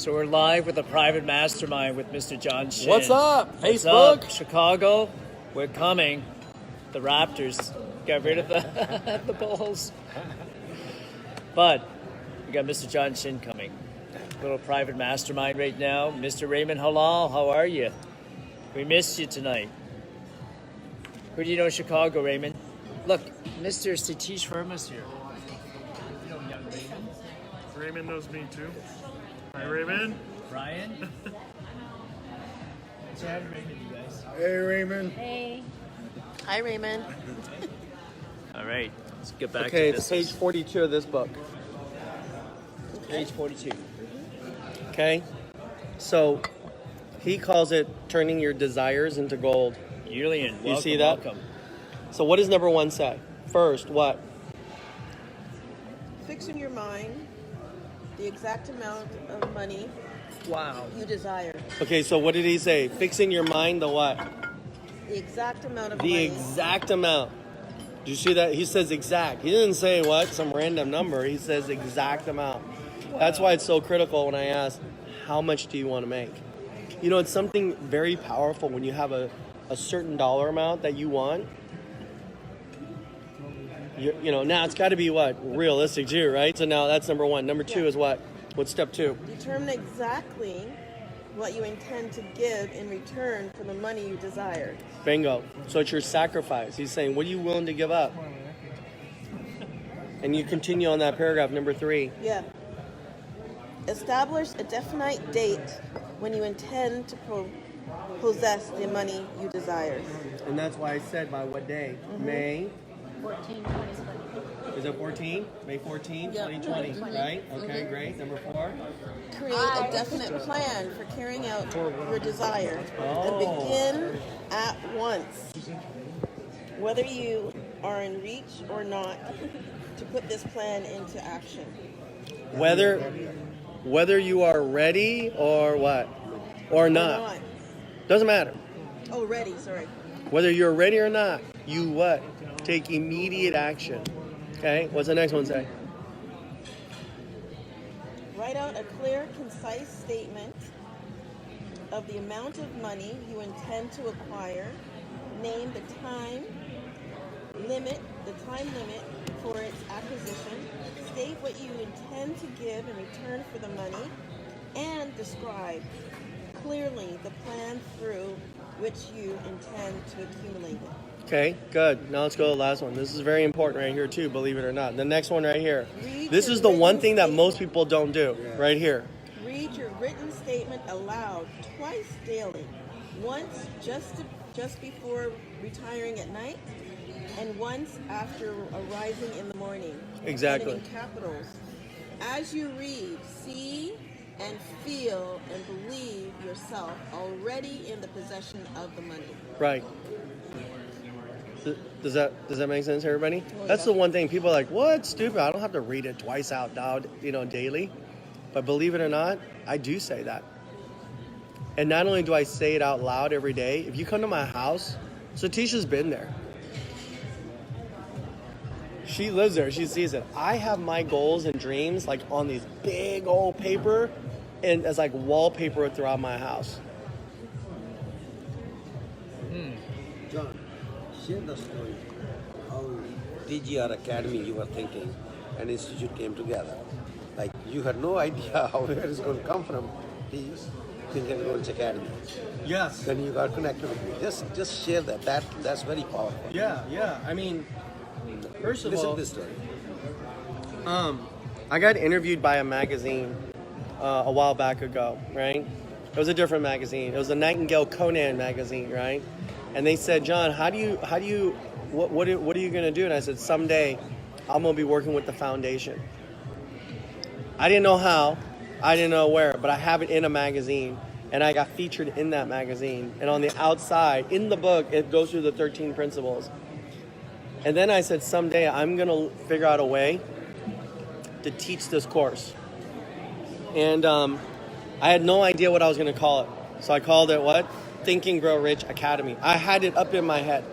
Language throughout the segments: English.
So we're live with a private mastermind with Mr. John Shin. What's up, What's Facebook? up, Chicago? We're coming. The Raptors got rid of the Bulls. But we got Mr. John Shin coming. Little private mastermind right now. Mr. Raymond Halal, how are you? We missed you tonight. Who do you know in Chicago, Raymond? Look, Mr. Satish Verma's here. You know young Raymond. Raymond knows me too. Hi, Raymond. Brian? Say hi to Raymond, you guys. Hey, Raymond. Hey. Hi, Raymond. All right, let's get back Okay, to it's this. page 42 of this book. Page 42. Okay? So, he calls it turning your desires into gold. Julian, welcome, see that? welcome. So, what does number one say? First, what? Fix in your mind the exact amount of money Wow. you desire. Okay, so what did he say? Fix in your mind the what? The exact amount of The money. exact amount. Do you see that? He says exact. He didn't say what? Some random number. He says exact amount. That's why it's so critical when I ask, how much do you want to make? You know, it's something very powerful when you have a certain dollar amount that you want. You know, now it's got to be what? Realistic too, right? So now that's number one. Number two is what? What's step two? Determine exactly what you intend to give in return for the money you desire. Bingo. So it's your sacrifice. He's saying, what are you willing to give up? And you continue on that paragraph, number three. Yeah. Establish a definite date when you intend to possess the money you desire. And that's why I said by what day? May. 14, 2020. Is it 14? May 14, Yeah. 2020, right? Okay, great. Number four. Create a definite plan for carrying out your desire and Oh. begin at once. Whether you are in reach or not, to put this plan into action. Whether you are ready or what? Or not. Doesn't matter. Oh, ready, sorry. Whether you're ready or not, you what? Take immediate action. Okay? What's the next one say? Write out a clear, concise statement of the amount of money you intend to acquire. Name the time limit for its acquisition. State what you intend to give in return for the money, and describe clearly the plan through which you intend to accumulate it. Okay, good. Now let's go to the last one. This is very important right here too, believe it or not. The next one right here. This is the one thing that most people don't do, right here. Read your written statement aloud twice daily. Once just before retiring at night, and once after arising in the morning. Exactly. And in capitals. As you read, see and feel and believe yourself already in the possession of the money. Right. Does that make sense, everybody? Oh, That's yeah. the one thing people are like, what? Stupid. I don't have to read it twice out loud, daily. But believe it or not, I do say that. And not only do I say it out loud every day, if you come to my house, Satisha's been there. She lives there. She sees it. I have my goals and dreams like on these big old paper and as like wallpaper throughout my house. John, share the story. How DGR Academy you were thinking and institute came together. Like you had no idea how where it's going to come from. These Think and Growth Academy. Yes. Then you got connected with me. Just share that. That's very powerful. Yeah. I mean, first of Listen all, to this story. I got interviewed by a magazine a while back ago, right? It was a different magazine. It was the Nightingale Conan magazine, right? And they said, John, what are you going to do? And I said, someday I'm going to be working with the foundation. I didn't know how, I didn't know where, but I have it in a magazine, and I got featured in that magazine. And on the outside, in the book, it goes through the 13 principles. And then I said, someday I'm going to figure out a way to teach this course. And I had no idea what I was going to call it. So I called it what? Think and Grow Rich Academy. I had it up in my head.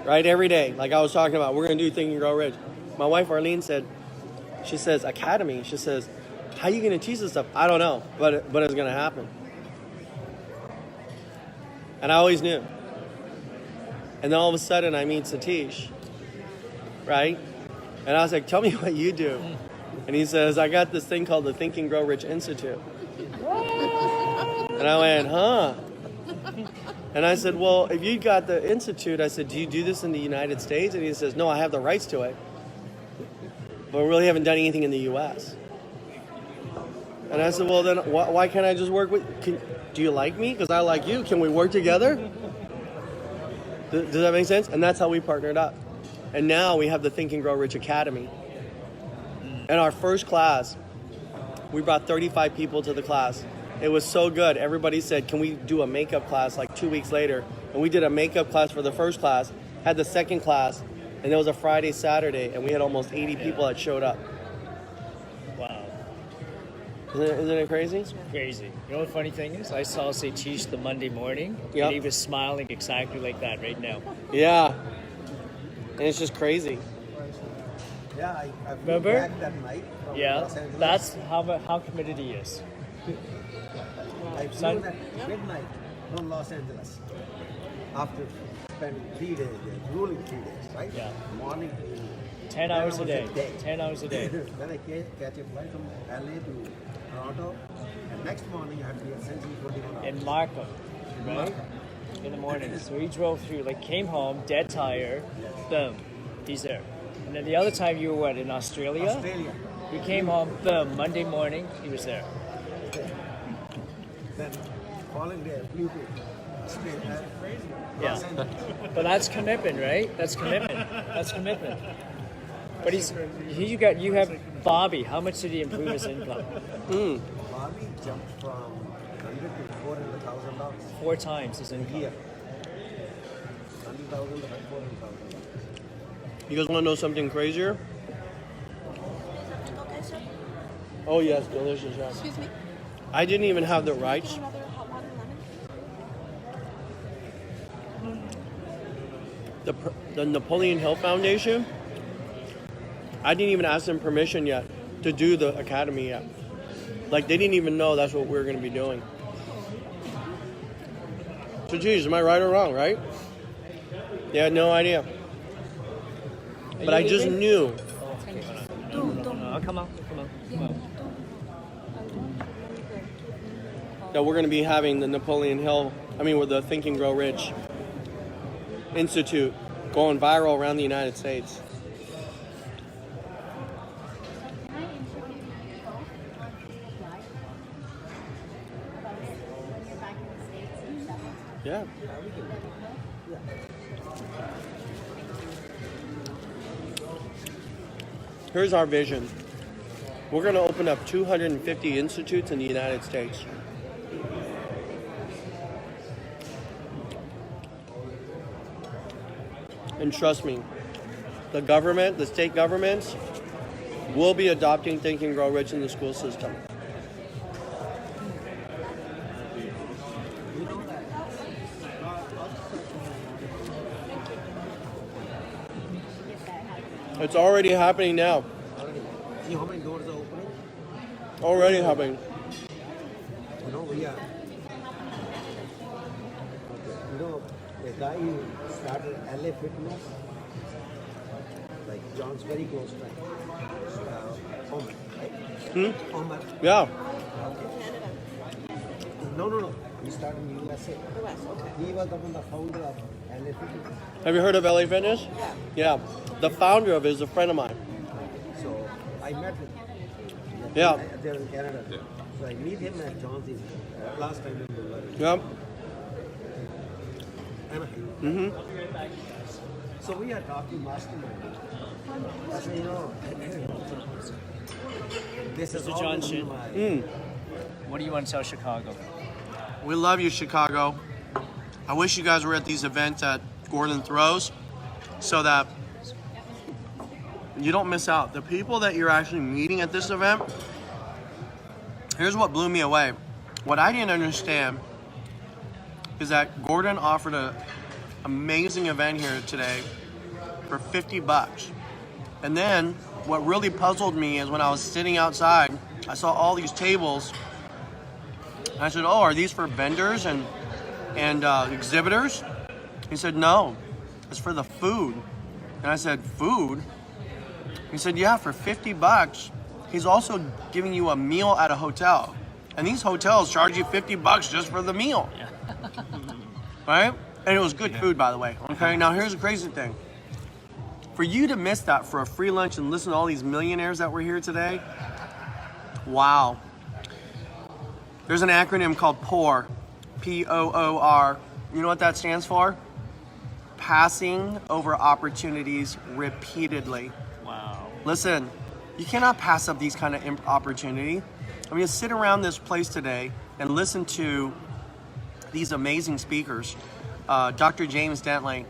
Right? Every day. Like I was talking about, we're going to do Think and Grow Rich. My wife, Arlene, she says, Academy. She says, how are you going to teach this stuff? I don't know, but it's going to happen. And I always knew. And then all of a sudden I meet Satish, right? And I was like, tell me what you do. And he says, I got this thing called the Think and Grow Rich Institute. And I went, huh? And I said, well, if you got the Institute, I said, do you do this in the United States? And he says, no, I have the rights to it. But we really haven't done anything in the U.S. And I said, well, then why can't I just work with, do you like me? Because I like you. Can we work together? Does that make sense? And that's how we partnered up. And now we have the Think and Grow Rich Academy. In our first class, we brought 35 people to the class. It was so good. Everybody said, can we do a makeup class like 2 weeks later? And we did a makeup class for the first class, had the second class, and it was a Friday, Saturday, and we had almost 80 people that showed up. Wow. Isn't it crazy? Crazy. You know what the funny thing is? I saw Satish the Monday morning, Yep. and he was smiling exactly like that right now. Yeah. And it's just crazy. Yeah, I flew Remember? back that night from Yeah, Los Angeles. that's how committed he is. I Son- flew at midnight from Los Angeles after spending 3 days there, ruling 3 days, right? Yeah. Morning. 10 hours a day. 10 hours a day. Then I catch a flight from LA to Toronto, and next morning I had to be at Century 21 hours. In Markham, right? In the morning. So he drove through, like came home, dead tired, boom, he's there. And then the other time you were what, in Australia? Australia. He came home, boom, Monday morning, he was there. Then following day I flew to Australia. Yeah. Los Angeles. But that's commitment, right? That's commitment. That's commitment. But you have Bobby. How much did he improve his income? Bobby jumped from $100,000 to $400,000 4 times his a income. year. $100,000 to $400,000. You guys want to know something crazier? Oh, yes, delicious. Yeah. Excuse me. I didn't even have the rights. Another hot water lemon. The Napoleon Hill Foundation, I didn't even ask them permission yet to do the academy yet. Like, they didn't even know that's what we were going to be doing. So, geez, am I right or wrong, right? They had no idea. But I just knew. Oh, come on. That we're going to be having the with the Think and Grow Rich Institute going viral around the United States. Can I interview you both? Like, about it when you're back in the States and stuff? Yeah. Here's our vision. We're going to open up 250 institutes in the United States. And trust me, the state governments will be adopting Think and Grow Rich in the school system. It's already happening now. See how many doors are opening? Already happening. You know, we are. You know, the guy who started LA Fitness, like John's very close friend, Omar, right? Omar. Yeah. Canada. No. He started in USA. The West. Okay. He was the founder of LA Fitness. Have you heard of LA Fitness? Yeah. Yeah. The founder of it is a friend of mine. So I met him. Yeah. There in Canada. So I meet him at John's last time in the world. Yeah. So we are talking mastermind. I said, you know, this is Mr. all John been Shin. my- What do you want to tell Chicago? We love you, Chicago. I wish you guys were at these events that Gordon throws so that you don't miss out. The people that you're actually meeting at this event, here's what blew me away. What I didn't understand is that Gordon offered an amazing event here today for $50. And then what really puzzled me is when I was sitting outside, I saw all these tables. I said, "Oh, are these for vendors and exhibitors?" He said, "No, it's for the food." And I said, "Food?" He said, "Yeah, for $50, he's also giving you a meal at a hotel. And these hotels charge you $50 just for the meal." Right? And it was good food, by the way. Okay, now here's the crazy thing. For you to miss that for a free lunch and listen to all these millionaires that were here today, wow. There's an acronym called POOR, P-O-O-R. You know what that stands for? Passing over opportunities repeatedly. Wow. Listen, you cannot pass up these kind of opportunity. I mean, sit around this place today and listen to these amazing speakers. Dr. James Dentley,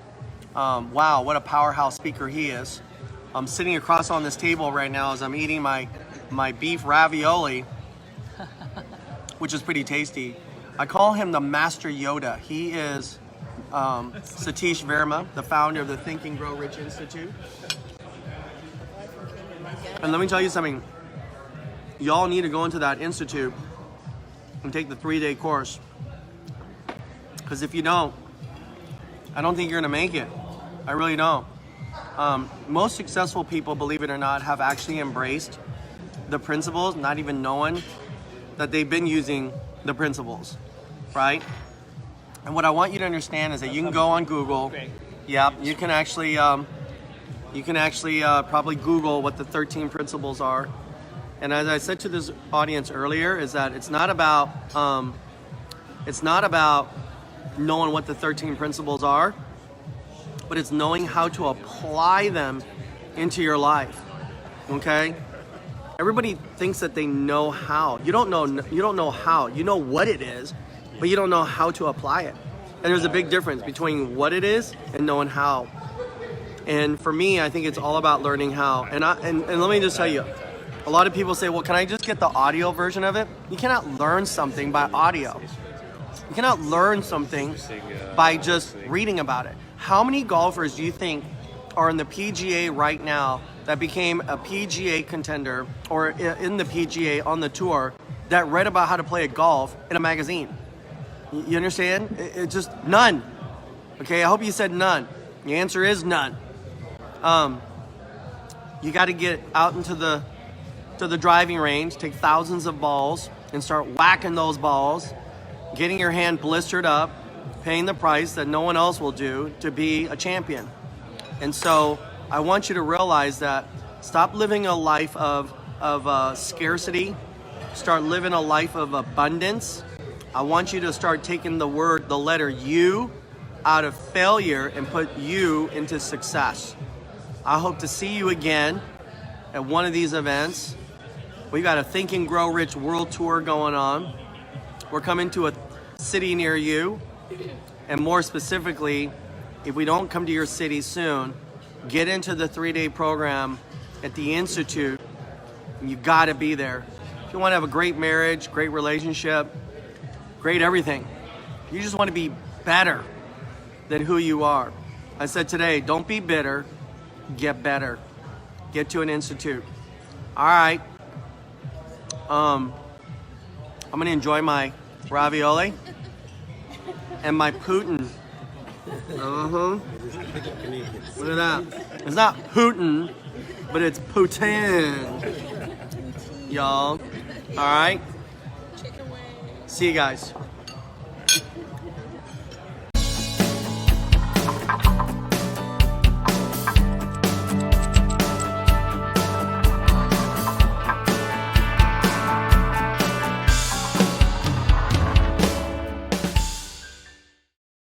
wow, what a powerhouse speaker he is. I'm sitting across on this table right now as I'm eating my beef ravioli, which is pretty tasty. I call him the Master Yoda. He is Satish Verma, the founder of the Think and Grow Rich Institute. And let me tell you something. Y'all need to go into that institute and take the 3-day course. Because if you don't, I don't think you're going to make it. I really don't. Most successful people, believe it or not, have actually embraced the principles, not even knowing that they've been using the principles, right? And what I want you to understand is that you can go on Google. Yeah, you can actually probably Google what the 13 principles are. And as I said to this audience earlier, is that it's not about knowing what the 13 principles are, but it's knowing how to apply them into your life. Okay? Everybody thinks that they know how. You don't know how. You know what it is, but you don't know how to apply it. And there's a big difference between what it is and knowing how. And for me, I think it's all about learning how. And let me just tell you, a lot of people say, well, can I just get the audio version of it? You cannot learn something by audio. You cannot learn something by just reading about it. How many golfers do you think are in the PGA right now that became a PGA contender or in the PGA on the tour that read about how to play a golf in a magazine? You understand? It's just none. Okay, I hope you said none. The answer is none. You got to get out into the driving range, take thousands of balls and start whacking those balls, getting your hand blistered up, paying the price that no one else will do to be a champion. And so I want you to realize that stop living a life of scarcity, start living a life of abundance. I want you to start taking the letter U out of failure and put you into success. I hope to see you again at one of these events. We've got a Think and Grow Rich World Tour going on. We're coming to a city near you. And more specifically, if we don't come to your city soon, get into the 3-day program at the Institute. You gotta be there. If you wanna have a great marriage, great relationship, great everything. You just wanna be better than who you are. I said today, don't be bitter, get better. Get to an institute. All right. I'm gonna enjoy my ravioli and my Putin. Look at that. It's not Putin, but it's Putin. Y'all. All right. See you guys.